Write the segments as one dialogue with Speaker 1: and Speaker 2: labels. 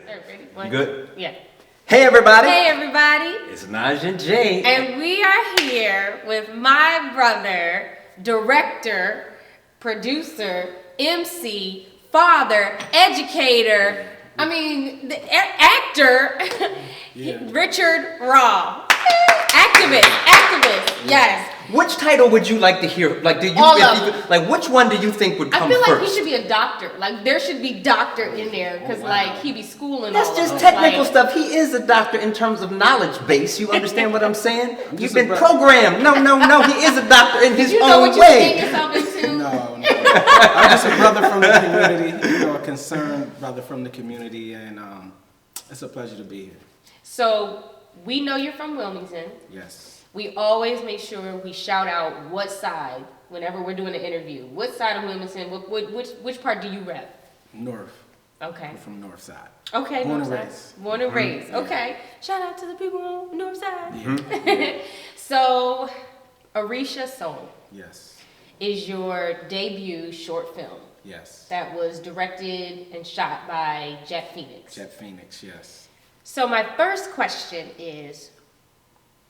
Speaker 1: Ready?
Speaker 2: You good?
Speaker 1: Yeah.
Speaker 2: Hey everybody!
Speaker 1: Hey everybody!
Speaker 2: It's Naj and Jay.
Speaker 1: And we are here with my brother, director, producer, MC, father, educator, actor, Richard Raw. Activist, yes.
Speaker 2: Which title would you like to hear? Like, which one do you think would come
Speaker 1: first? I feel like
Speaker 2: first?
Speaker 1: he should be a doctor. Like, there should be doctor in there, because he be schooling.
Speaker 2: That's just technical stuff. He is a doctor in terms of knowledge base. You understand what I'm saying? You've been programmed. No. He is a doctor in his own way.
Speaker 1: You know what you're getting yourself into?
Speaker 3: No. I'm just a brother from the community. A concerned brother from the community, and it's a pleasure to be here.
Speaker 1: So we know you're from Wilmington.
Speaker 3: Yes.
Speaker 1: We always make sure we shout out what side whenever we're doing an interview. What side of Wilmington? Which part do you rep?
Speaker 3: North.
Speaker 1: Okay.
Speaker 3: I'm from North Side.
Speaker 1: Okay.
Speaker 3: Born and raised.
Speaker 1: Born and raised. Okay. Shout out to the people on the North Side.
Speaker 3: Yeah.
Speaker 1: So, Orisa Soul.
Speaker 3: Yes.
Speaker 1: Is your debut short film.
Speaker 3: Yes.
Speaker 1: That was directed and shot by Jet Phynx.
Speaker 3: Jet Phynx, yes.
Speaker 1: So my first question is,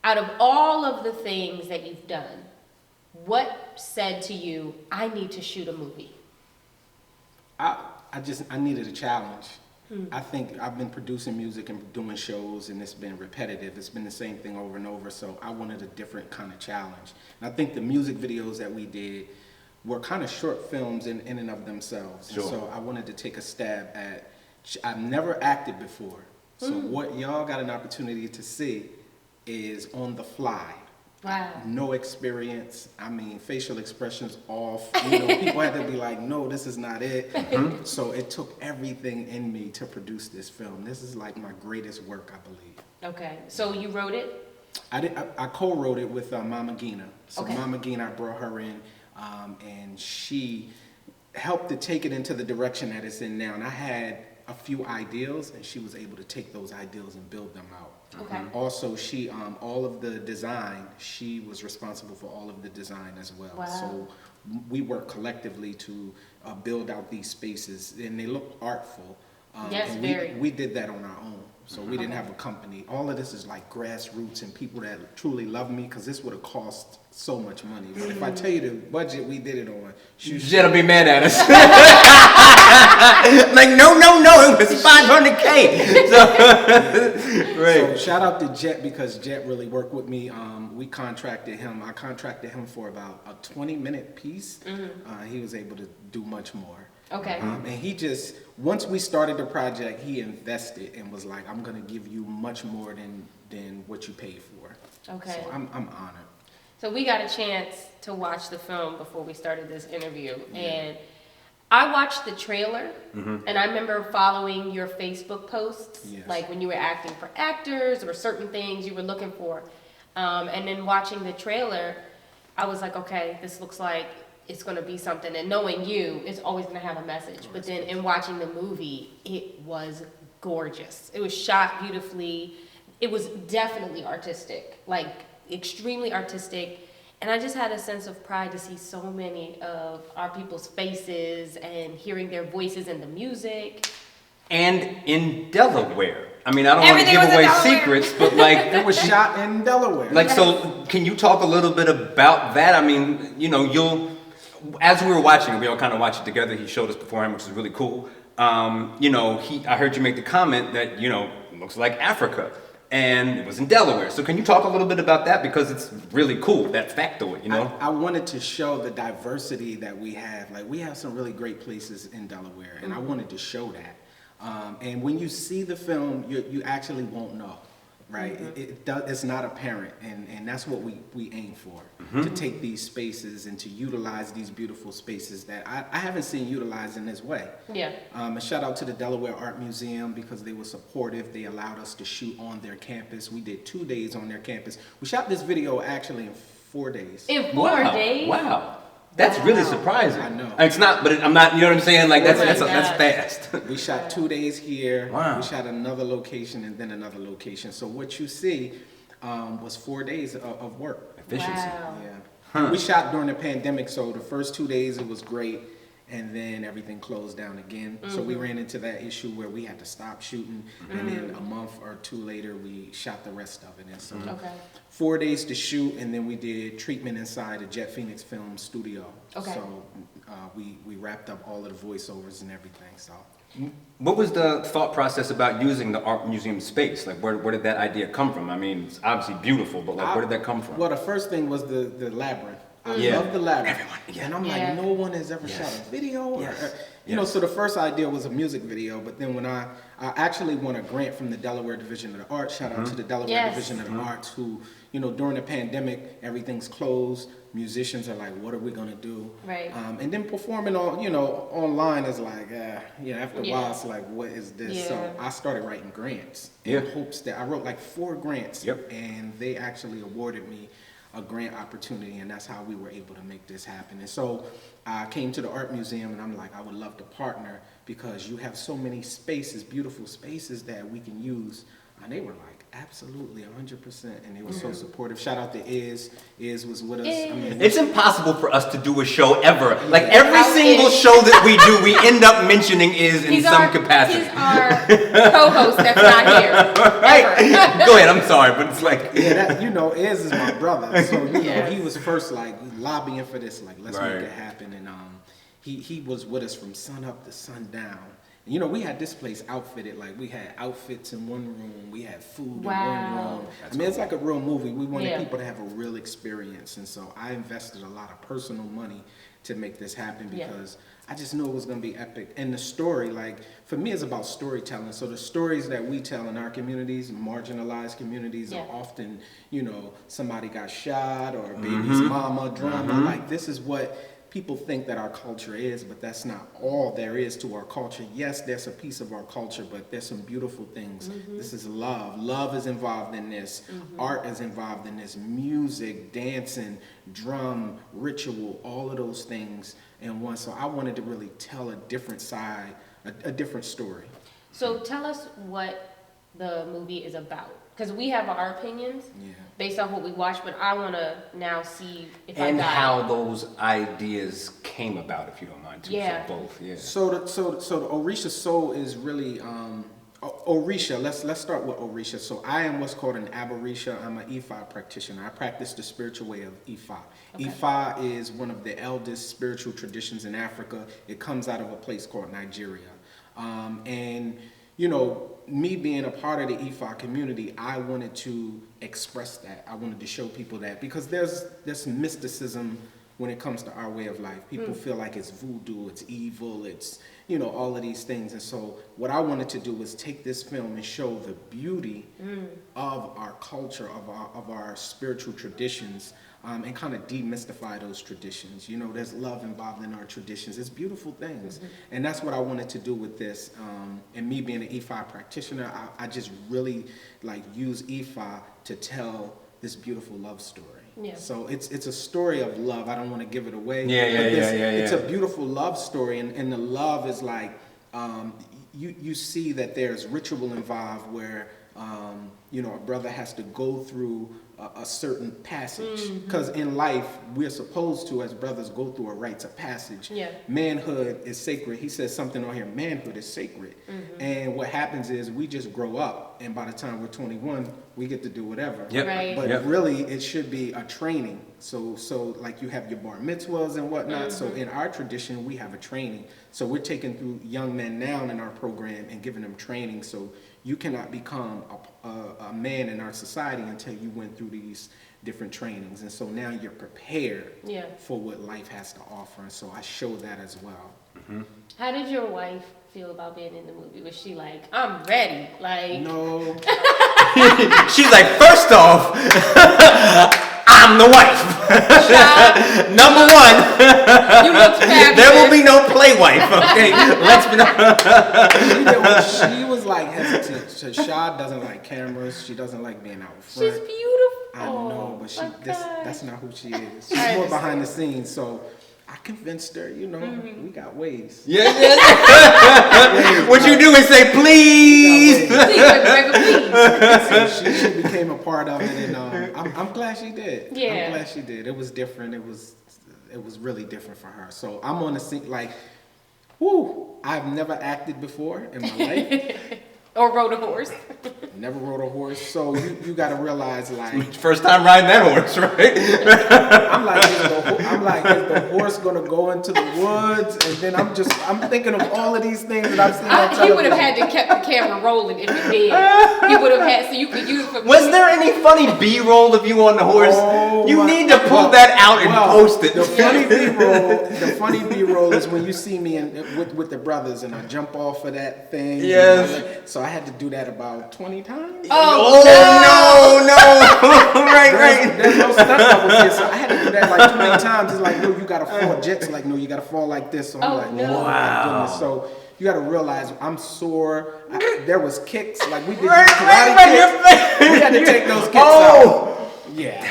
Speaker 1: out of all of the things that you've done, what said to you, I need to shoot a movie?
Speaker 3: I needed a challenge. I think I've been producing music and doing shows, and it's been repetitive. It's been the same thing over and over, so I wanted a different kind of challenge. And I think the music videos that we did were kind of short films in and of themselves.
Speaker 2: Sure.
Speaker 3: And so I wanted to take a stab at, I've never acted before. So what y'all got an opportunity to see is on the fly.
Speaker 1: Wow.
Speaker 3: No experience. Facial expressions off. People had to be like, no, this is not it. So it took everything in me to produce this film. This is like my greatest work, I believe.
Speaker 1: Okay. So you wrote it?
Speaker 3: I co-wrote it with Mama Gina. So
Speaker 1: Okay.
Speaker 3: Mama Gina, I brought her in, and she helped to take it into the direction that it's in now. And I had a few ideals, and she was able to take those ideals and build them out.
Speaker 1: Okay.
Speaker 3: Also, she all of the design, she was responsible for all of the design as well.
Speaker 1: Wow.
Speaker 3: So we work collectively to build out these spaces, and they look artful.
Speaker 1: Yes,
Speaker 3: and
Speaker 1: very.
Speaker 3: We did that on our own. So we didn't have a company. All of this is like grassroots and people that truly love me, because this would have cost so much money. But if I tell you the budget we did it on,
Speaker 2: Jet'll be mad at us. Like, no, it was $500K. So,
Speaker 3: So shout out to Jet, because Jet really worked with me. We contracted him. I contracted him for about a 20-minute piece. He was able to do much more.
Speaker 1: Okay.
Speaker 3: And he just, once we started the project, he invested and was like, I'm going to give you much more than what you paid for.
Speaker 1: Okay.
Speaker 3: So I'm honored.
Speaker 1: So we got a chance to watch the film before we started this interview, and I watched the trailer, and I remember following your Facebook posts, like when you were acting for actors or certain things you were looking for, and then watching the trailer, I was like, okay, this looks like it's going to be something, and knowing you, it's always going to have a message. But then in watching the movie, it was gorgeous. It was shot beautifully. It was definitely artistic, like extremely artistic. And I just had a sense of pride to see so many of our people's faces and hearing their voices in the music.
Speaker 2: and in Delaware. I don't want to
Speaker 1: Everything
Speaker 2: give
Speaker 1: was in
Speaker 2: away
Speaker 1: Delaware.
Speaker 2: secrets, but like,
Speaker 3: It was shot in Delaware.
Speaker 2: so can you talk a little bit about that? As we were watching, we all kind of watched it together. He showed us beforehand, which is really cool. I heard you make the comment that, it looks like Africa, and it was in Delaware. So can you talk a little bit about that? Because it's really cool, that factoid,
Speaker 3: I wanted to show the diversity that we have. Like, we have some really great places in Delaware, and I wanted to show that. And when you see the film, you actually won't know, right? It's not apparent, and that's what we aim for, to take these spaces and to utilize these beautiful spaces that I haven't seen utilized in this way.
Speaker 1: Yeah.
Speaker 3: A shout out to the Delaware Art Museum, because they were supportive. They allowed us to shoot on their campus. We did 2 days on their campus. We shot this video actually in 4 days.
Speaker 1: In 4 days?
Speaker 2: Wow. That's really surprising.
Speaker 3: I know.
Speaker 2: It's not, but I'm not, you know what I'm saying? Like, that's
Speaker 1: God.
Speaker 2: fast.
Speaker 3: We shot 2 days here.
Speaker 2: Wow.
Speaker 3: We shot another location and then another location. So what you see was 4 days of work.
Speaker 2: Efficiency.
Speaker 1: Wow.
Speaker 3: Yeah. We shot during the pandemic, so the first 2 days it was great. and then everything closed down again. So we ran into that issue where we had to stop shooting, and then a month or two later we shot the rest of it. And so 4 days to shoot, and then we did treatment inside the Phynx film studio. So we wrapped up all of the voiceovers and everything. So
Speaker 2: what was the thought process about using the art museum space? Like, where did that idea come from? I mean, it's obviously beautiful, but like, where did that come from?
Speaker 3: Well, the first thing was the labyrinth. I love the labyrinth.
Speaker 2: Everyone,
Speaker 3: and I'm like, no one has ever shot a video. You know, so the first idea was a music video, but then when I actually won a grant from the Delaware Division of the Arts, shout out to the Delaware Division of the Arts, who, you know, during the pandemic, everything's closed. Musicians are like, what are we gonna do?
Speaker 1: Right.
Speaker 3: And then performing on, you know, online is like, after a while, it's like, what is this? So I started writing grants in hopes that I wrote like 4 grants, and they actually awarded me a grant opportunity, and that's how we were able to make this happen. And so I came to the art museum, and I'm like, I would love to partner because you have so many spaces, beautiful spaces that we can use. And they were like, absolutely, 100%, and they were so supportive. Shout out to Iz. Iz was with us. I mean,
Speaker 2: it's impossible for us to do a show ever. Like every single show that we do, we end up mentioning Iz in some capacity.
Speaker 1: He's our co-host that's not here.
Speaker 2: Right? Go ahead. I'm sorry, but it's like
Speaker 3: you know, Iz is my brother, so you know he was first like lobbying for this, like let's make it happen, and he was with us from sun up to sundown. You know, we had this place outfitted, like we had outfits in one room, we had food in one room. I mean, it's like a real movie. We wanted people to have a real experience. And so I invested a lot of personal money to make this happen because I just knew it was going to be epic. And the story, like, for me, it's about storytelling. So the stories that we tell in our communities, marginalized communities, are often, you know, somebody got shot or baby's mama, drama. Like, this is what people think that our culture is, but that's not all there is to our culture. Yes, there's a piece of our culture, but there's some beautiful things. This is love. Love is involved in this. Art is involved in this. Music, dancing, drum, ritual, all of those things in one. So I wanted to really tell a different side, a different story.
Speaker 1: So tell us what the movie is about. Because we have our opinions based off what we watched, but I want to now see if I got
Speaker 2: how those ideas came about, if you don't mind. So both,
Speaker 3: So the Orisa Soul is really Orisha. Let's start with Orisha. So I am what's called an Aborisha. I'm an Ifa practitioner. I practice the spiritual way of Ifa. Ifa is one of the eldest spiritual traditions in Africa. It comes out of a place called Nigeria, and you know, me being a part of the Ifa community, I wanted to express that. I wanted to show people that because there's mysticism when it comes to our way of life. People feel like it's voodoo, it's evil, it's, you know, all of these things. And so what I wanted to do was take this film and show the beauty of our culture, of our spiritual traditions, and kind of demystify those traditions. You know, there's love involved in our traditions. It's beautiful things. And that's what I wanted to do with this. And me being an Ifa practitioner, I just really like use Ifa to tell this beautiful love story. So it's a story of love. I don't want to give it away. It's a beautiful love story. And the love is like, you see that there's ritual involved where, you know, a brother has to go through a certain passage, because in life we're supposed to, as brothers, go through a rites of passage. Manhood is sacred. He says something on here, manhood is sacred. And what happens is we just grow up, and by the time we're 21 we get to do whatever. But really it should be a training. So like you have your bar mitzvahs and whatnot. So in our tradition we have a training. So we're taking through young men now in our program and giving them training. So you cannot become a man in our society until you went through these different trainings. And so now you're prepared for what life has to offer. And so I show that as well.
Speaker 1: How did your wife feel about being in the movie? Was she like, I'm ready? Like,
Speaker 3: no.
Speaker 2: She's like, first off, I'm the wife. Number one,
Speaker 1: you look fabulous.
Speaker 2: There will be no play wife. Okay, let's
Speaker 3: she was like hesitant. So Shad doesn't like cameras. She doesn't like being out front.
Speaker 1: She's beautiful.
Speaker 3: I know, but that's not who she is. She's more behind the scenes. So I convinced her, you know, we got ways.
Speaker 2: What you do is say, please.
Speaker 3: So she became a part of it, and I'm glad she did. I'm glad she did. It was different. It was really different for her. So I'm on the scene, like, Whew, I've never acted before in my life.
Speaker 1: Or rode a horse.
Speaker 3: Never rode a horse, so you got to realize, like,
Speaker 2: First time riding that horse, right?
Speaker 3: I'm like, is the horse gonna go into the woods? And then I'm thinking of all of these things that I've seen on television.
Speaker 1: He would have had to kept the camera rolling if he did. He would have had, so you could use it for.
Speaker 2: Was there any funny B-roll of you on the horse?
Speaker 3: Oh,
Speaker 2: you need to pull that out and post it.
Speaker 3: The funny B-roll is when you see me with the brothers and I jump off of that thing.
Speaker 2: Yes.
Speaker 3: So I had to do that about 20 times.
Speaker 2: Oh, no. Right.
Speaker 3: There's no stunt doubles here, so I had to do that like 20 times. It's like, no, you gotta fall. Jets like, no, you gotta fall like this. So I'm like,
Speaker 1: no.
Speaker 3: oh my goodness. So you gotta realize I'm sore. There was kicks, like we did
Speaker 2: Right,
Speaker 3: these karate kicks. We had to take those kicks out. Yeah.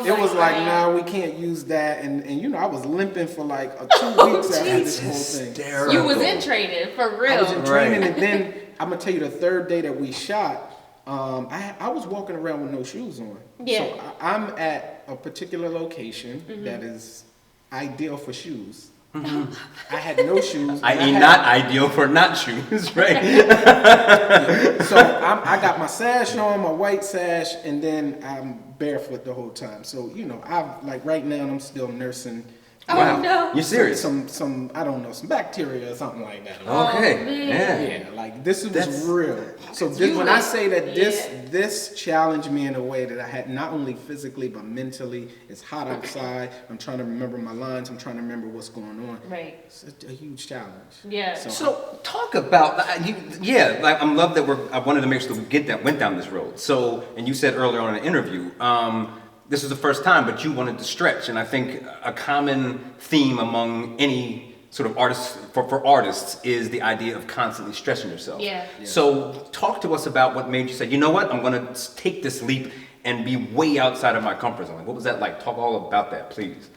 Speaker 3: It was like, nah, we can't use that. And you know, I was limping for like 2 weeks after this whole thing.
Speaker 1: You was in training, for real.
Speaker 3: I was in training, and then I'm gonna tell you the third day that we shot, I was walking around with no shoes on.
Speaker 1: Yeah.
Speaker 3: So I'm at a particular location that is ideal for shoes. I had no shoes.
Speaker 2: I.e. not ideal for not shoes, right?
Speaker 3: So I got my sash on, my white sash, and then I'm barefoot the whole time. So, you know, right now I'm still nursing.
Speaker 1: Oh, no.
Speaker 2: You serious?
Speaker 3: Some I don't know, some bacteria or something like that.
Speaker 2: Okay.
Speaker 1: Man.
Speaker 3: Yeah, like this was real. So when I say that this challenged me in a way that I had not only physically but mentally. It's hot outside. I'm trying to remember my lines. I'm trying to remember what's going on.
Speaker 1: Right.
Speaker 3: It's a huge challenge.
Speaker 1: Yeah.
Speaker 2: So talk about like I'm love that I wanted to make sure that we went down this road. So, and you said earlier on in the interview, this is the first time, but you wanted to stretch, and I think a common theme among any sort of artists for artists is the idea of constantly stretching yourself.
Speaker 1: Yeah.
Speaker 2: So talk to us about what made you say, you know what, I'm going to take this leap and be way outside of my comfort zone. What was that like? Talk all about that, please.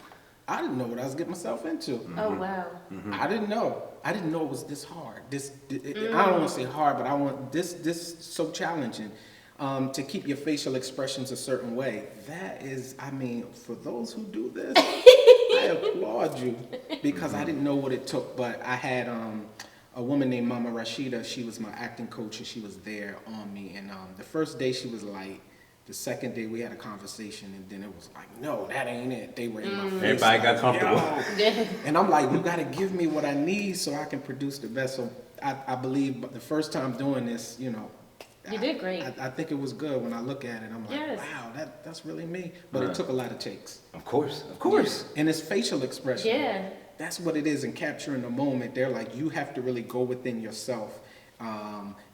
Speaker 3: I didn't know what I was getting myself into.
Speaker 1: Oh, wow.
Speaker 3: I didn't know. I didn't know it was this hard. I don't want to say hard, but I want this so challenging. To keep your facial expressions a certain way. That is, I mean, for those who do this, I applaud you, because I didn't know what it took, but I had a woman named Mama Rashida. She was my acting coach, and she was there on me. And the first day she was light. The second day we had a conversation, and then it was like, no, that ain't it. They were in my face.
Speaker 2: Everybody got comfortable.
Speaker 3: And I'm like, you got to give me what I need so I can produce the best. So I believe the first time doing this, you know,
Speaker 1: You did great.
Speaker 3: I think it was good. When I look at it, I'm like, wow, that's really me. But it took a lot of takes.
Speaker 2: Of course.
Speaker 3: And it's facial expression.
Speaker 1: Yeah.
Speaker 3: That's what it is in capturing the moment. They're like, you have to really go within yourself.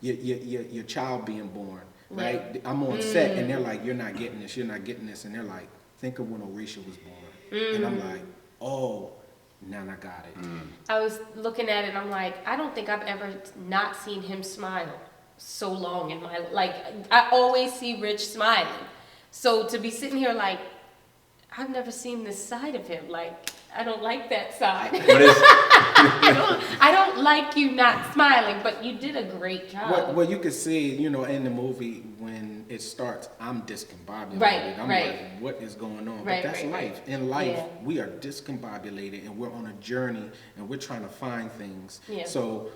Speaker 3: Your child being born, right? I'm on set, and they're like, you're not getting this, and they're like, think of when Orisa was born. And I'm like, oh, now I got it.
Speaker 1: I was looking at it, and I'm like, I don't think I've ever not seen him smile so long in my life. I always see Rich smiling. So to be sitting here like, I've never seen this side of him. Like, I don't like that side.
Speaker 2: What is?
Speaker 1: I don't like you not smiling, but you did a great job.
Speaker 3: Well, you can see, you know, in the movie when it starts, I'm discombobulated.
Speaker 1: Right,
Speaker 3: I'm
Speaker 1: right.
Speaker 3: like, what is going on?
Speaker 1: Right,
Speaker 3: but that's
Speaker 1: right,
Speaker 3: life.
Speaker 1: right.
Speaker 3: In life,
Speaker 1: Yeah.
Speaker 3: we are discombobulated, and we're on a journey, and we're trying to find things.
Speaker 1: Yeah.
Speaker 3: So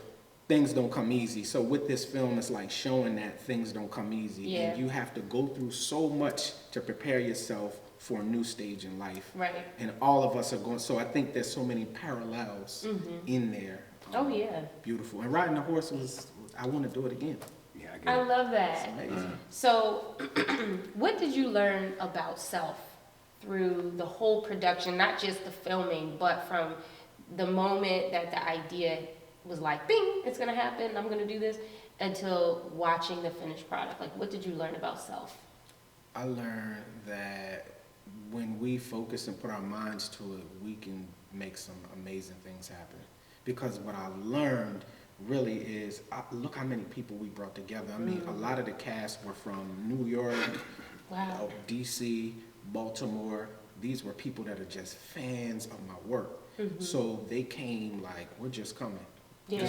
Speaker 3: things don't come easy. So with this film, it's like showing that things don't come easy.
Speaker 1: Yeah.
Speaker 3: And you have to go through so much to prepare yourself for a new stage in life.
Speaker 1: Right.
Speaker 3: And all of us are going, so I think there's so many parallels in there.
Speaker 1: Oh, yeah.
Speaker 3: Beautiful. And riding a horse I want to do it again.
Speaker 2: Yeah,
Speaker 1: I love that.
Speaker 3: It's amazing.
Speaker 1: So, what did you learn about self through the whole production, not just the filming, but from the moment that the idea was like, bing, it's gonna happen, I'm gonna do this, until watching the finished product? Like, what did you learn about self?
Speaker 3: I learned that when we focus and put our minds to it, we can make some amazing things happen. Because what I learned really is, look how many people we brought together. I mean, a lot of the cast were from New York,
Speaker 1: Wow.
Speaker 3: DC, Baltimore. These were people that are just fans of my work. So they came like, we're just coming.
Speaker 1: Yeah.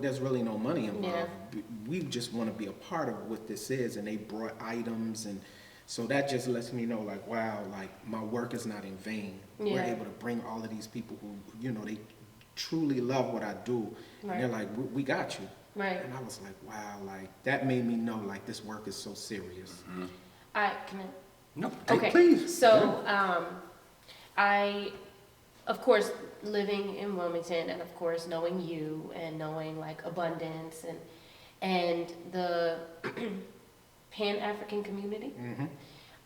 Speaker 3: There's really no money involved.
Speaker 1: Yeah.
Speaker 3: We just want to be a part of what this is, and they brought items, and so that just lets me know, like, wow, like my work is not in vain.
Speaker 1: Yeah.
Speaker 3: We're able to bring all of these people who, you know, they truly love what I do.
Speaker 1: Right.
Speaker 3: And they're like, we got you.
Speaker 1: Right.
Speaker 3: And I was like, wow, like that made me know like this work is so serious.
Speaker 2: Mm-hmm.
Speaker 1: Can I?
Speaker 2: No,
Speaker 1: Okay.
Speaker 2: please.
Speaker 1: So, I, of course, living in Wilmington, and of course knowing you and knowing like abundance and the Pan-African community.
Speaker 3: Mm-hmm.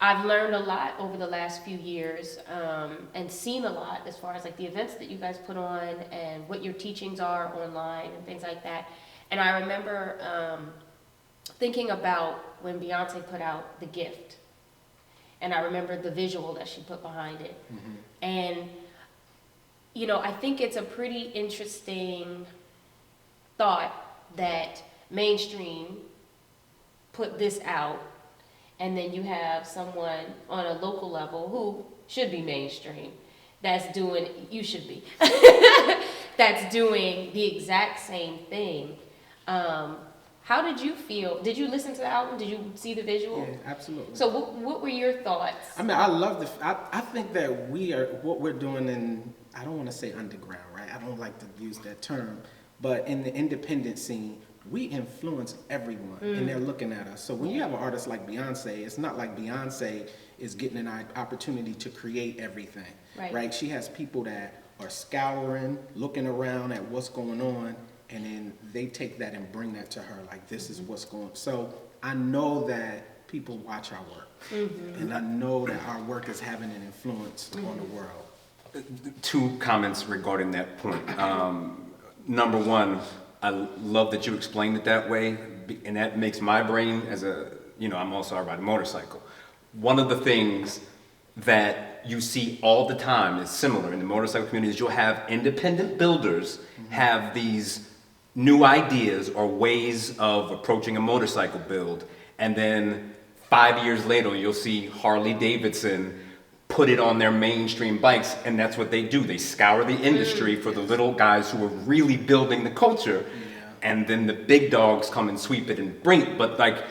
Speaker 1: I've learned a lot over the last few years, and seen a lot as far as like the events that you guys put on and what your teachings are online and things like that. And I remember thinking about when Beyonce put out The Gift, and I remember the visual that she put behind it.
Speaker 3: Mm-hmm.
Speaker 1: And, you know, I think it's a pretty interesting thought that mainstream put this out, and then you have someone on a local level who should be mainstream that's doing, you should be, that's doing the exact same thing. How did you feel? Did you listen to the album? Did you see the visual?
Speaker 3: Yeah, absolutely.
Speaker 1: So what were your thoughts?
Speaker 3: I mean, I love I think that what we're doing in, I don't want to say underground, right? I don't like to use that term, but in the independent scene, we influence everyone and they're looking at us. So when you have an artist like Beyonce, it's not like Beyonce is getting an opportunity to create everything, right? She has people that are scouring, looking around at what's going on, and then they take that and bring that to her, like this is what's going on. So I know that people watch our work, and I know that our work is having an influence on the world.
Speaker 2: Two comments regarding that point. Number one, I love that you explained it that way, and that makes my brain as I'm also, I ride a motorcycle. One of the things that you see all the time is similar in the motorcycle community is you'll have independent builders have these new ideas or ways of approaching a motorcycle build, and then 5 years later you'll see Harley Davidson put it on their mainstream bikes, and that's what they do. They scour the industry for the little guys who are really building the culture, and then the big dogs come and sweep it and bring it. But like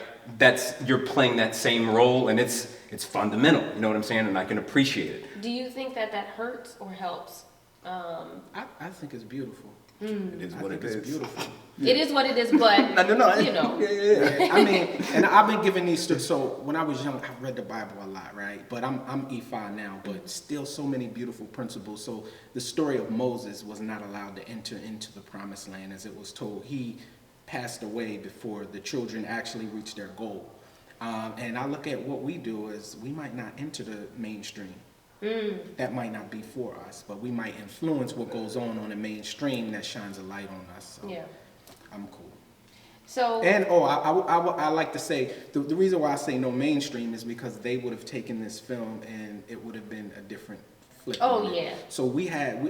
Speaker 2: you're playing that same role, and it's fundamental. You know what I'm saying? And I can appreciate it.
Speaker 1: Do you think that hurts or helps?
Speaker 3: I think it's beautiful.
Speaker 2: It is what it is.
Speaker 3: It's beautiful.
Speaker 1: It is what it is, but
Speaker 2: No.
Speaker 1: you know.
Speaker 3: Yeah. I mean, and I've been giving these so when I was young, I read the Bible a lot, right? But I'm E5 now, but still so many beautiful principles. So the story of Moses was not allowed to enter into the promised land, as it was told. He passed away before the children actually reached their goal. And I look at what we do as we might not enter the mainstream. That might not be for us, but we might influence what goes on the mainstream that shines a light on us. So
Speaker 1: Yeah.
Speaker 3: I'm cool.
Speaker 1: So
Speaker 3: And I like to say the reason why I say no mainstream is because they would have taken this film and it would have been a different flip.
Speaker 1: Oh yeah.
Speaker 3: So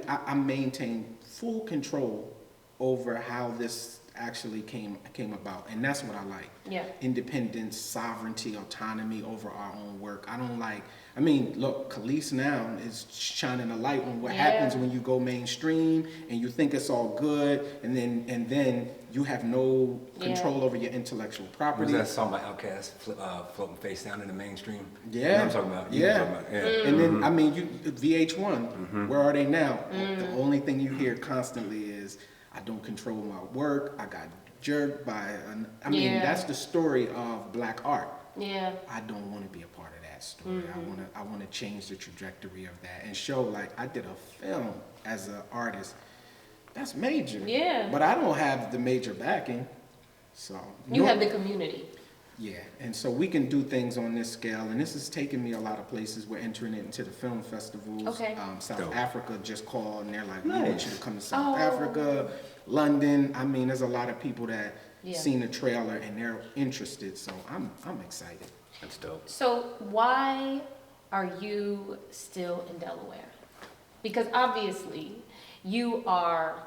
Speaker 3: I maintained full control over how this actually came about, and that's what I like.
Speaker 1: Yeah.
Speaker 3: Independence, sovereignty, autonomy over our own work. I mean, look, Khalees now is shining a light on what happens when you go mainstream and you think it's all good, and then you have no control over your intellectual property.
Speaker 2: Was that song by Outkast, floating face down in the mainstream?
Speaker 3: Yeah.
Speaker 2: You know what I'm talking about?
Speaker 3: Yeah. And then, I mean, VH1, where are they now? The only thing you hear constantly is, I don't control my work, I got jerked by, that's the story of black art.
Speaker 1: Yeah.
Speaker 3: I don't want to be a part of that story. I want to change the trajectory of that and show, like, I did a film as an artist. That's major.
Speaker 1: Yeah.
Speaker 3: But I don't have the major backing. So
Speaker 1: You have the community.
Speaker 3: Yeah, and so we can do things on this scale, and this has taken me a lot of places. We're entering it into the film festivals.
Speaker 1: Okay.
Speaker 3: South Africa just called, and they're like, we want you to come to South Africa, London. I mean, there's a lot of people that seen the trailer, and they're interested, so I'm excited.
Speaker 2: That's dope.
Speaker 1: So why are you still in Delaware? Because obviously you are,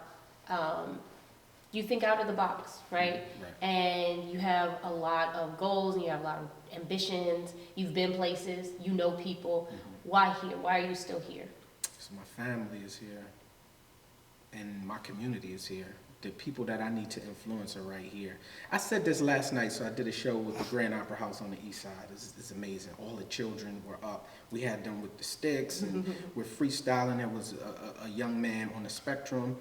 Speaker 1: you think out of the box, right? And you have a lot of goals and you have a lot of ambitions. You've been places, you know people. Why here? Why are you still here?
Speaker 3: So my family is here, and my community is here. The people that I need to influence are right here. I said this last night, so I did a show with the Grand Opera House on the east side. It's amazing. All the children were up. We had them with the sticks, and we're freestyling. There was a young man on the spectrum,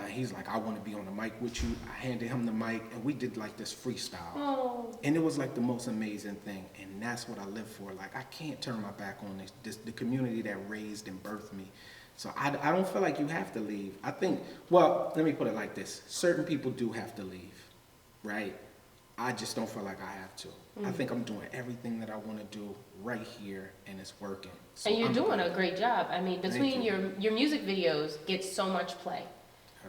Speaker 3: He's like, I want to be on the mic with you. I handed him the mic, and we did like this freestyle.
Speaker 1: Oh.
Speaker 3: And it was like the most amazing thing. And that's what I live for. Like, I can't turn my back on the community that raised and birthed me. So I don't feel like you have to leave. I think, well, let me put it like this. Certain people do have to leave, right? I just don't feel like I have to. I think I'm doing everything that I want to do right here, and it's working. So
Speaker 1: And you're doing a great job. I mean, between your music videos get so much play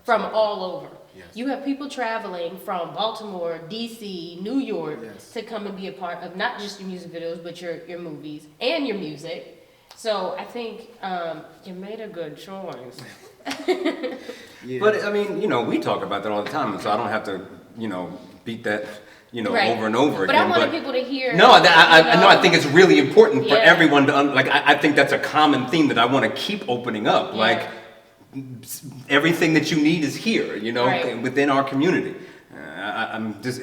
Speaker 1: from all over.
Speaker 3: Yes.
Speaker 1: You have people traveling from Baltimore, DC, New York
Speaker 3: Yes.
Speaker 1: to come and be a part of not just your music videos, but your movies and your music. So I think you made a good choice.
Speaker 3: Yeah.
Speaker 2: But I mean, you know, we talk about that all the time, so I don't have to, you know, beat that, you know,
Speaker 1: Right.
Speaker 2: over and over
Speaker 1: But
Speaker 2: again.
Speaker 1: I wanted people to hear.
Speaker 2: No, I know. I
Speaker 1: know.
Speaker 2: think it's really important for
Speaker 1: Yeah.
Speaker 2: everyone to like. I think that's a common theme that I want to keep opening up.
Speaker 1: Yeah.
Speaker 2: Like everything that you need is here, you know,
Speaker 1: Right.
Speaker 2: within our community. I'm just.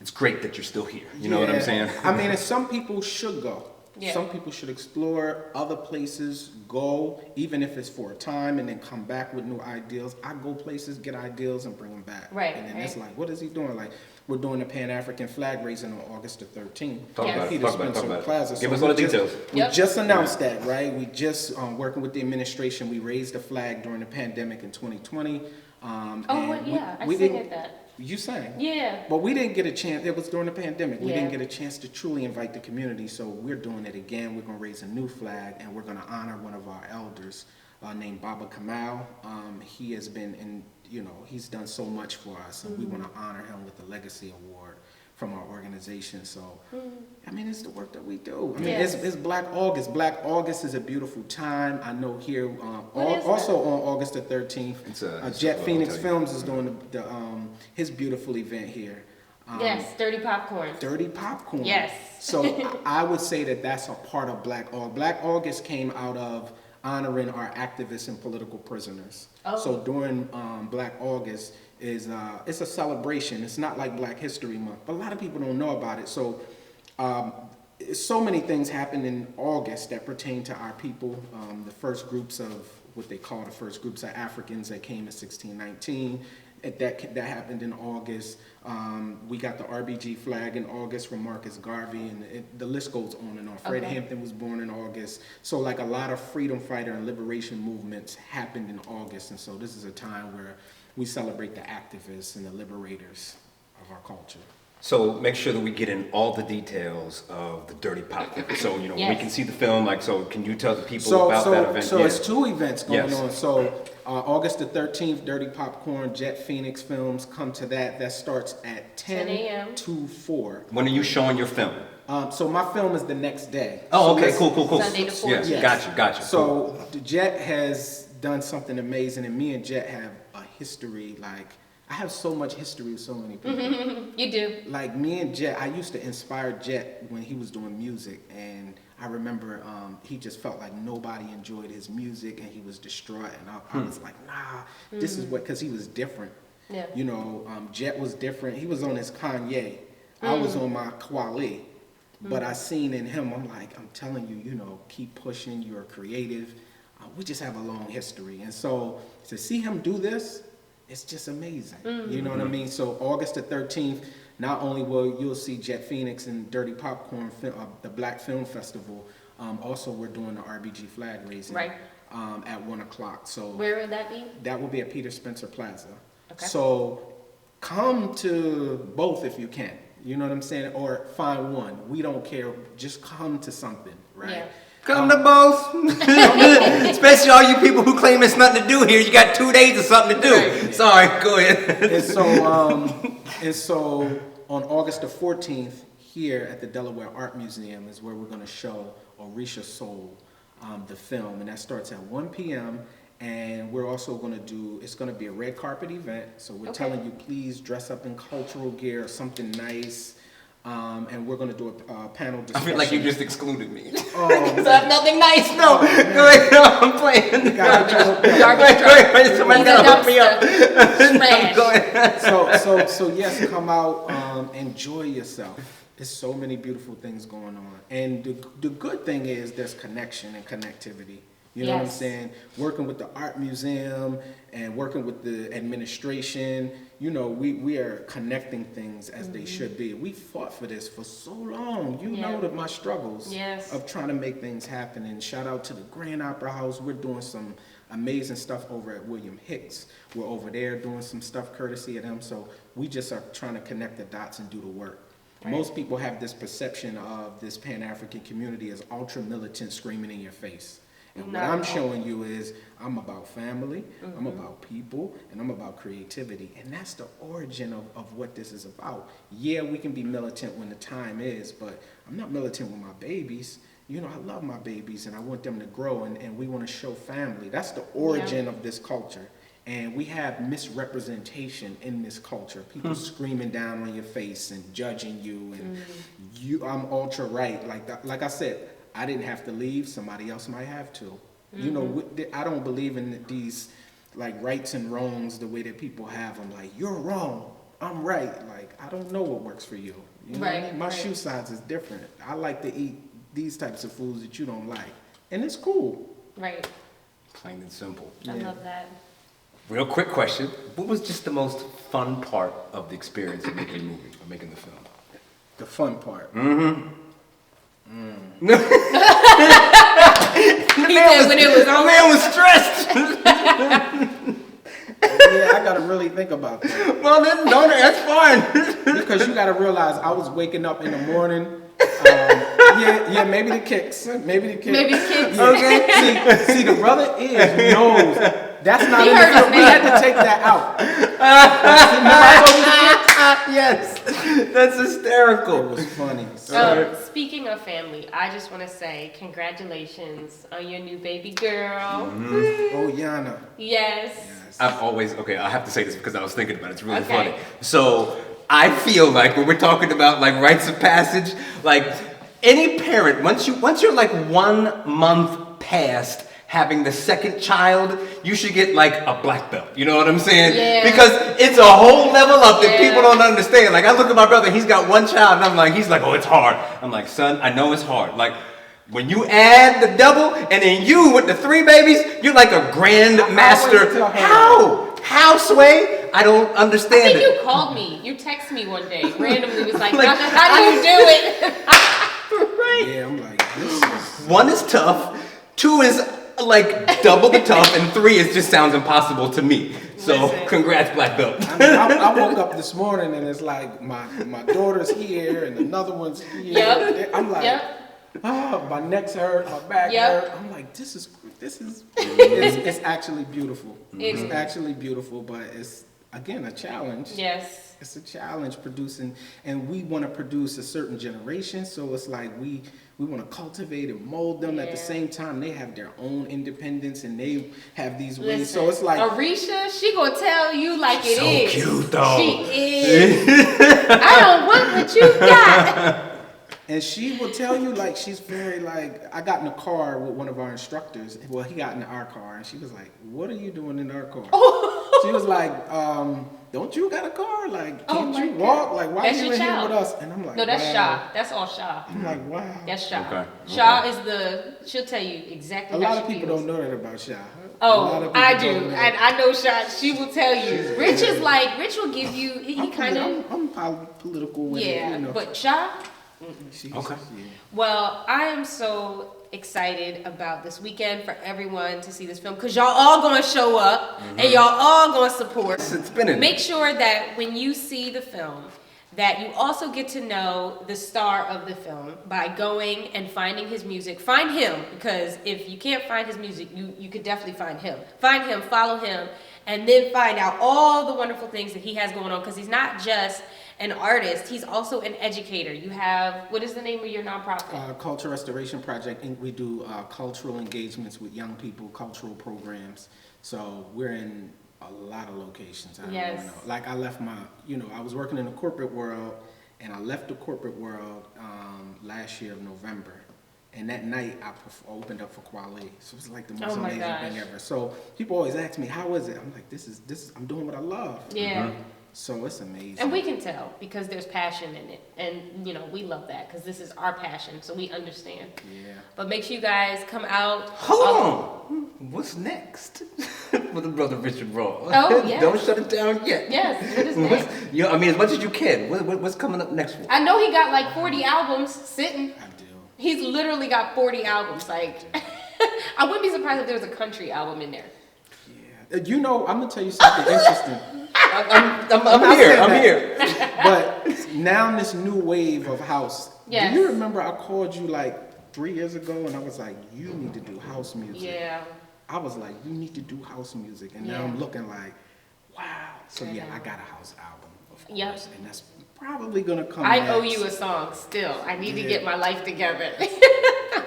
Speaker 2: It's great that you're still here. You know what I'm
Speaker 3: Yeah.
Speaker 2: saying?
Speaker 3: I mean, and some people should go.
Speaker 1: Yeah.
Speaker 3: Some people should explore other places, go, even if it's for a time, and then come back with new ideas. I go places, get ideas, and bring them back.
Speaker 1: Right,
Speaker 3: And then
Speaker 1: right.
Speaker 3: it's like, what is he doing? Like, we're doing the Pan-African flag raising on August the 13th.
Speaker 2: Talk
Speaker 1: Yes.
Speaker 2: about it.
Speaker 3: Peter
Speaker 2: Talk about it. Talk
Speaker 3: Spencer
Speaker 2: about it.
Speaker 3: Plaza.
Speaker 2: Give
Speaker 3: So
Speaker 2: us all the
Speaker 3: we just-
Speaker 2: details.
Speaker 3: We
Speaker 1: Yep.
Speaker 3: just announced that, right? We just working with the administration. We raised the flag during the pandemic in 2020.
Speaker 1: Oh,
Speaker 3: and
Speaker 1: what? Yeah, I
Speaker 3: we
Speaker 1: sang
Speaker 3: didn't-
Speaker 1: at that.
Speaker 3: You sang.
Speaker 1: Yeah.
Speaker 3: But we didn't get a chance, it was during the pandemic, we
Speaker 1: Yeah.
Speaker 3: didn't get a chance to truly invite the community, so we're doing it again. We're gonna raise a new flag, and we're gonna honor one of our elders named Baba Kamal. He has been he's done so much for us, and we wanna honor him with the Legacy Award from our organization. So, I mean, it's the work that we do. I mean,
Speaker 1: Yes.
Speaker 3: it's Black August. Black August is a beautiful time. I know here,
Speaker 1: What is
Speaker 3: also on August the 13th,
Speaker 2: It's
Speaker 3: Jet
Speaker 2: well,
Speaker 3: Phynx
Speaker 2: I'll tell you.
Speaker 3: Films is doing his beautiful event here.
Speaker 1: Yes, dirty popcorn.
Speaker 3: Dirty Popcorn.
Speaker 1: Yes.
Speaker 3: So I would say that that's a part of Black August. Black August came out of honoring our activists and political prisoners.
Speaker 1: Oh.
Speaker 3: So during Black August is it's a celebration. It's not like Black History Month, but a lot of people don't know about it. So so many things happened in August that pertain to our people. The first groups of what they call the first groups of Africans that came in 1619. That happened in August. We got the RBG flag in August from Marcus Garvey, and the list goes on and on. Fred
Speaker 1: Okay.
Speaker 3: Hampton was born in August. So like a lot of freedom fighter and liberation movements happened in August, and so this is a time where we celebrate the activists and the liberators of our culture.
Speaker 2: So make sure that we get in all the details of the Dirty Popcorn. So you know we
Speaker 1: Yes.
Speaker 2: can see the film. Like, so can you tell the people about that event?
Speaker 3: So
Speaker 2: Yeah.
Speaker 3: it's two events going
Speaker 2: Yes.
Speaker 3: on. So August the 13th, Dirty Popcorn, Jet Phynx Films, come to that. That starts at
Speaker 1: 10 a.m.
Speaker 3: to 4.
Speaker 2: When are you showing your film?
Speaker 3: So my film is the next day.
Speaker 2: Oh,
Speaker 3: So
Speaker 2: okay,
Speaker 3: let's-
Speaker 2: cool.
Speaker 1: Sunday the
Speaker 2: Yeah,
Speaker 1: 14th.
Speaker 2: gotcha. Cool.
Speaker 3: So the Jet has done something amazing, and me and Jet have a history. Like, I have so much history with so many people.
Speaker 1: You do.
Speaker 3: Like me and Jet, I used to inspire Jet when he was doing music, and I remember he just felt like nobody enjoyed his music, and he was distraught. And I was like, nah, this is what, because he was different.
Speaker 1: Yeah.
Speaker 3: You know, Jet was different. He was on his Kanye. I was on my Kweli. But I seen in him, I'm like, I'm telling you, you know, keep pushing. You're creative. We just have a long history, and so to see him do this, it's just amazing. You know what I mean? So August the 13th, not only will you'll see Jet Phynx and Dirty Popcorn, the Black Film Festival. Also, we're doing the RBG flag raising
Speaker 1: Right.
Speaker 3: at 1 o'clock. So
Speaker 1: Where would that be?
Speaker 3: that will be at Peter Spencer Plaza.
Speaker 1: Okay.
Speaker 3: So come to both if you can. You know what I'm saying? Or find one. We don't care. Just come to something, right?
Speaker 1: Yeah.
Speaker 2: Come to both. Especially all you people who claim there's nothing to do here. You got 2 days of something to do.
Speaker 1: Right.
Speaker 2: Sorry, go ahead.
Speaker 3: And so on August the 14th, here at the Delaware Art Museum is where we're going to show Orisa Soul, the film, and that starts at 1 p.m. And we're also going to do, it's going to be a red carpet event, so we're
Speaker 1: Okay.
Speaker 3: telling you please dress up in cultural gear or something nice, and we're going to do a panel
Speaker 2: I
Speaker 3: discussion.
Speaker 2: feel like you just excluded me.
Speaker 3: Oh,
Speaker 2: Because I have nothing nice. No, go ahead. No, I'm playing.
Speaker 1: Garbage truck.
Speaker 2: Somebody
Speaker 1: He's a
Speaker 2: gotta hook me up.
Speaker 1: dumpster. Trash.
Speaker 2: Go ahead.
Speaker 3: So yes, come out, enjoy yourself. There's so many beautiful things going on, and the good thing is there's connection and connectivity. You know what I'm saying? Working with the art museum and working with the administration, you know, we are connecting things as they should be. We fought for this for so long. You know that my struggles of trying to make things happen. And shout out to the Grand Opera House. We're doing some amazing stuff over at William Hicks. We're over there doing some stuff courtesy of them. So we just are trying to connect the dots and do the work. Right. Most people have this perception of this Pan-African community as ultra militant, screaming in your face. And what I'm showing you is I'm about family, I'm about people, and I'm about creativity. And that's the origin of what this is about. Yeah, we can be militant when the time is, but I'm not militant with my babies. You know, I love my babies and I want them to grow, and we want to show family. That's the origin of this culture. And we have misrepresentation in this culture. People screaming down on your face and judging you, and I'm ultra right. Like I said, I didn't have to leave. Somebody else might have to. You know, I don't believe in these like rights and wrongs the way that people have them. Like, you're wrong, I'm right. Like, I don't know what works for you. You know what I mean? My shoe size is different. I like to eat these types of foods that you don't like, and it's cool.
Speaker 1: Right.
Speaker 2: Plain and simple.
Speaker 1: I love that.
Speaker 2: Real quick question: what was just the most fun part of the experience of making the movie or making the film?
Speaker 3: The fun part.
Speaker 1: He said when it was on.
Speaker 2: Man was stressed.
Speaker 3: Yeah, I gotta really think about that.
Speaker 2: Well, then, no, that's fine.
Speaker 3: Because you gotta realize I was waking up in the morning. Maybe the kicks. Maybe the kicks.
Speaker 2: Okay.
Speaker 3: See, the brother knows. That's not
Speaker 1: He
Speaker 3: in the
Speaker 1: heard his
Speaker 3: film. We had to take that out.
Speaker 2: Yes, that's hysterical.
Speaker 3: It was funny.
Speaker 1: Speaking of family, I just want to say congratulations on your new baby girl.
Speaker 3: Oh, Yana.
Speaker 1: Yes.
Speaker 2: I've always, I have to say this because I was thinking about it. It's really funny. So I feel like when we're talking about like rites of passage, like any parent, once you're like 1 month past having the second child, you should get like a black belt. You know what I'm saying?
Speaker 1: Yeah.
Speaker 2: Because it's a whole level up that people don't understand. Like I look at my brother, he's got one child, and he's like, oh, it's hard. I'm like, son, I know it's hard. Like when you add the double, and then you with the 3 babies, you're like a grand master. How, Sway? I don't understand
Speaker 1: I think you called me. You texted me one day randomly. Was like, how do you do it?
Speaker 2: Right.
Speaker 3: Yeah, I'm like, this is...
Speaker 2: 1 is tough, 2 is like double the tough, and 3 just sounds impossible to me. So congrats, black belt.
Speaker 3: I woke up this morning and it's like my daughter's here and another one's here.
Speaker 1: Yep.
Speaker 3: I'm like, my neck's hurt, my back hurt. I'm like, this is it's actually beautiful. It's actually beautiful, but it's again a challenge.
Speaker 1: Yes.
Speaker 3: It's a challenge producing, and we want to produce a certain generation. So it's like we want to cultivate and mold them. At the same time, they have their own independence and they have these ways.
Speaker 1: Listen,
Speaker 3: so it's like
Speaker 1: Orisa, she gonna tell you like it is.
Speaker 2: So cute though.
Speaker 1: She is. I don't want what you got.
Speaker 3: And she will tell you, like, she's very, like, I got in a car with one of our instructors. Well, he got in our car, and she was like, what are you doing in our car? She was like, don't you got a car? Like, can't you walk? Like, why are you in here with us? And I'm like,
Speaker 1: no, that's
Speaker 3: wow.
Speaker 1: Shah. That's all Shah.
Speaker 3: I'm like, wow.
Speaker 1: That's Shah.
Speaker 2: Okay.
Speaker 1: Shah is she'll tell you exactly
Speaker 3: A
Speaker 1: how
Speaker 3: lot of
Speaker 1: she
Speaker 3: people
Speaker 1: feels.
Speaker 3: don't know that about Shah.
Speaker 1: Oh, I do. And I know Shah, she will tell you. Rich will give you, he kind of.
Speaker 3: I'm political with it, you know.
Speaker 1: But Shah,
Speaker 2: Okay.
Speaker 1: well, I am so excited about this weekend for everyone to see this film because y'all all gonna show up and y'all all gonna support.
Speaker 2: It's been
Speaker 1: Make sure that when you see the film, that you also get to know the star of the film by going and finding his music. Find him, because if you can't find his music, you could definitely find him. Find him, follow him, and then find out all the wonderful things that he has going on, because he's not just an artist, he's also an educator. You have, what is the name of your nonprofit?
Speaker 3: Culture Restoration Project, and we do cultural engagements with young people, cultural programs. So we're in a lot of locations. I don't know. Like I left I was working in the corporate world, and I left the corporate world last year of November. And that night I opened up for Kweli. So it was like the most amazing thing ever. So people always ask me, how is it? I'm like, this is I'm doing what I love.
Speaker 1: Yeah.
Speaker 3: So it's amazing.
Speaker 1: And we can tell because there's passion in it. And, you know, we love that because this is our passion. So we understand.
Speaker 3: Yeah.
Speaker 1: But make sure you guys come out.
Speaker 2: Hold on. What's next for the brother Richard Raw?
Speaker 1: Oh, yes.
Speaker 2: Don't shut it down yet.
Speaker 1: Yes, what is next?
Speaker 2: You know, I mean, as much as you can. What's coming up next?
Speaker 1: I know he got like 40 albums sitting.
Speaker 3: I do.
Speaker 1: He's literally got 40 albums. Like, I wouldn't be surprised if there was a country album in there.
Speaker 3: Yeah. You know, I'm gonna tell you something interesting.
Speaker 2: I'm here. I'm here.
Speaker 3: But now this new wave of house.
Speaker 1: Yes.
Speaker 3: Do you remember I called you like 3 years ago and I was like, you need to do house music.
Speaker 1: Yeah.
Speaker 3: I was like, you need to do house music. And now
Speaker 1: Yeah.
Speaker 3: I'm looking like, wow. So yeah,
Speaker 1: Yeah.
Speaker 3: I got a house album, of course.
Speaker 1: Yep.
Speaker 3: And that's probably gonna come
Speaker 1: I
Speaker 3: next.
Speaker 1: owe you a song still. I need to
Speaker 3: Yeah.
Speaker 1: get my life together.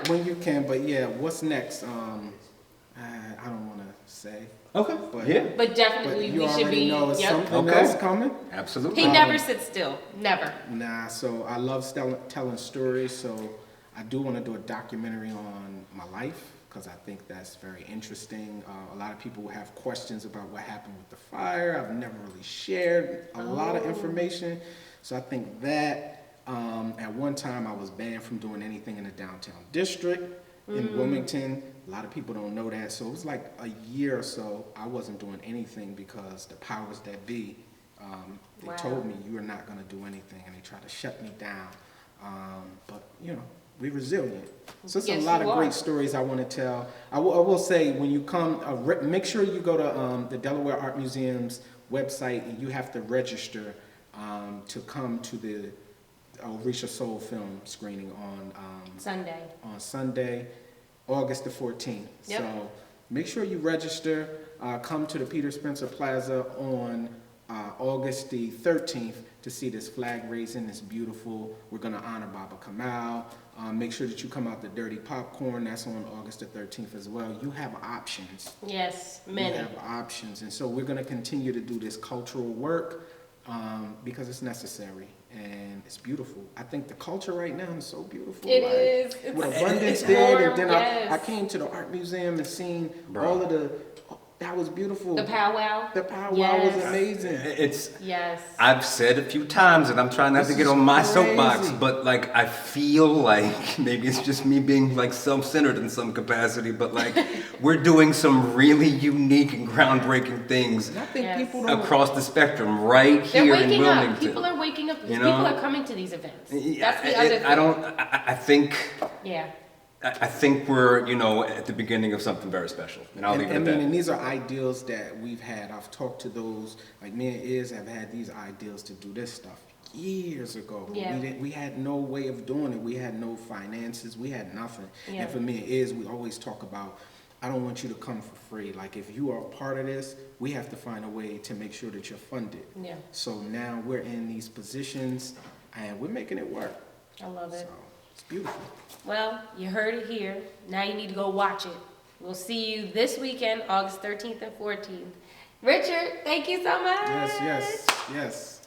Speaker 3: When you can, but yeah, what's next? I don't wanna say.
Speaker 2: Okay.
Speaker 3: But
Speaker 2: Yeah.
Speaker 1: But
Speaker 3: But
Speaker 1: definitely
Speaker 3: you
Speaker 1: we should
Speaker 3: already
Speaker 1: be.
Speaker 3: know it's
Speaker 1: Yep.
Speaker 3: something
Speaker 2: Okay.
Speaker 3: else coming.
Speaker 2: Absolutely.
Speaker 1: He never sits still. Never.
Speaker 3: Nah, so I love telling stories, so I do want to do a documentary on my life because I think that's very interesting. A lot of people have questions about what happened with the fire. I've never really shared a lot of information, so I think that at one time I was banned from doing anything in the downtown district in Wilmington. A lot of people don't know that, so it was like a year or so I wasn't doing anything because the powers that be, they
Speaker 1: Wow.
Speaker 3: told me you are not going to do anything, and they tried to shut me down. But you know, we're resilient. So it's
Speaker 1: Yes,
Speaker 3: a lot
Speaker 1: you
Speaker 3: of
Speaker 1: are.
Speaker 3: great stories I want to tell. I will say when you come, make sure you go to the Delaware Art Museum's website, and you have to register to come to the Orisa Soul film screening
Speaker 1: Sunday.
Speaker 3: on Sunday, August the 14th.
Speaker 1: Yep.
Speaker 3: So make sure you register. Come to the Peter Spencer Plaza on August the 13th to see this flag raising. It's beautiful. We're going to honor Baba Kamal. Make sure that you come out the Dirty Popcorn. That's on August the 13th as well. You have options.
Speaker 1: Yes,
Speaker 3: You
Speaker 1: many.
Speaker 3: have options. And so we're going to continue to do this cultural work because it's necessary and it's beautiful. I think the culture right now is so beautiful.
Speaker 1: It
Speaker 3: like,
Speaker 1: is.
Speaker 3: With
Speaker 1: It's-
Speaker 3: Abundance
Speaker 1: it's
Speaker 3: did,
Speaker 1: warm,
Speaker 3: and then
Speaker 1: yes.
Speaker 3: I came to the art museum and seen
Speaker 2: Bro.
Speaker 3: all of the. That was beautiful.
Speaker 1: The powwow.
Speaker 3: The powwow
Speaker 1: Yes.
Speaker 3: was amazing.
Speaker 2: It's.
Speaker 1: Yes.
Speaker 2: I've said a few times, and I'm trying not
Speaker 3: This
Speaker 2: to get
Speaker 3: is
Speaker 2: on my
Speaker 3: crazy.
Speaker 2: soapbox, but like I feel like maybe it's just me being like self-centered in some capacity, but like we're doing some really unique and groundbreaking things
Speaker 3: And I think
Speaker 1: Yes.
Speaker 3: people don't.
Speaker 2: across the spectrum, right
Speaker 1: They're
Speaker 2: here in
Speaker 1: waking
Speaker 2: Wilmington.
Speaker 1: up. People are waking up.
Speaker 2: You know?
Speaker 1: People are coming to these events.
Speaker 2: Yeah,
Speaker 1: That's the other thing.
Speaker 2: I don't. I think.
Speaker 1: Yeah.
Speaker 2: I think we're, you know, at the beginning of something very special, and I'll leave it
Speaker 3: I
Speaker 2: at
Speaker 3: mean,
Speaker 2: that.
Speaker 3: and these are ideals that we've had. I've talked to those, like me and Iz have had these ideals to do this stuff years ago.
Speaker 1: Yeah.
Speaker 3: We had no way of doing it. We had no finances. We had nothing.
Speaker 1: Yeah.
Speaker 3: And for me and Iz, we always talk about, I don't want you to come for free. Like if you are a part of this, we have to find a way to make sure that you're funded.
Speaker 1: Yeah.
Speaker 3: So now we're in these positions and we're making it work.
Speaker 1: I love it.
Speaker 3: So it's beautiful.
Speaker 1: Well, you heard it here. Now you need to go watch it. We'll see you this weekend, August 13th and 14th. Richard, thank you so much.
Speaker 3: Yes, yes, yes.